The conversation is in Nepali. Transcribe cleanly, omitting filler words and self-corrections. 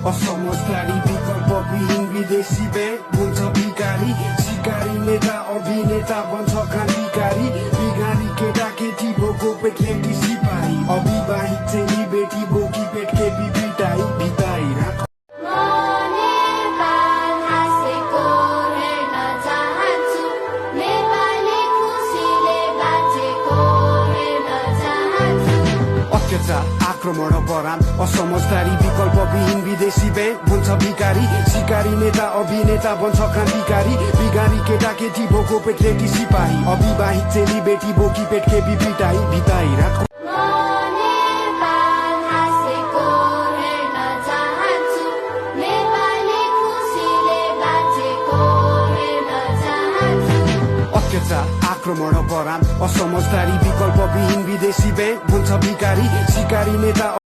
असमझदारी विकल्पविहीन विदेशी ब्याङ्क हुन्छ भिकारी सिकारी नेता अभिनेता बन्छ क्रान्तिकारी बिगारी केटा केटी बोको पेट केटी सिपाही अविवाहित चेली बेटी बोकी पेट केपी बिटाई बिताई राख अत्याचार आक्रमण बरान असमझदारी विकल्पविहीन विदेशी ब्याङ्क हुन्छ भिकारी सिकारी नेता अभिनेता बन्छ क्रान्तिकारी बिगारी केटा केटी बोको पेट केटी सिपाही अविवाहित चेली बेटी बोकी पेट केपी बिटाई बिताई राख अत्याचार आक्रमण बरान असमझदारी विकल्पविहीन विदेशी ब्याङ्क हुन्छ भिकारी सिकारी नेता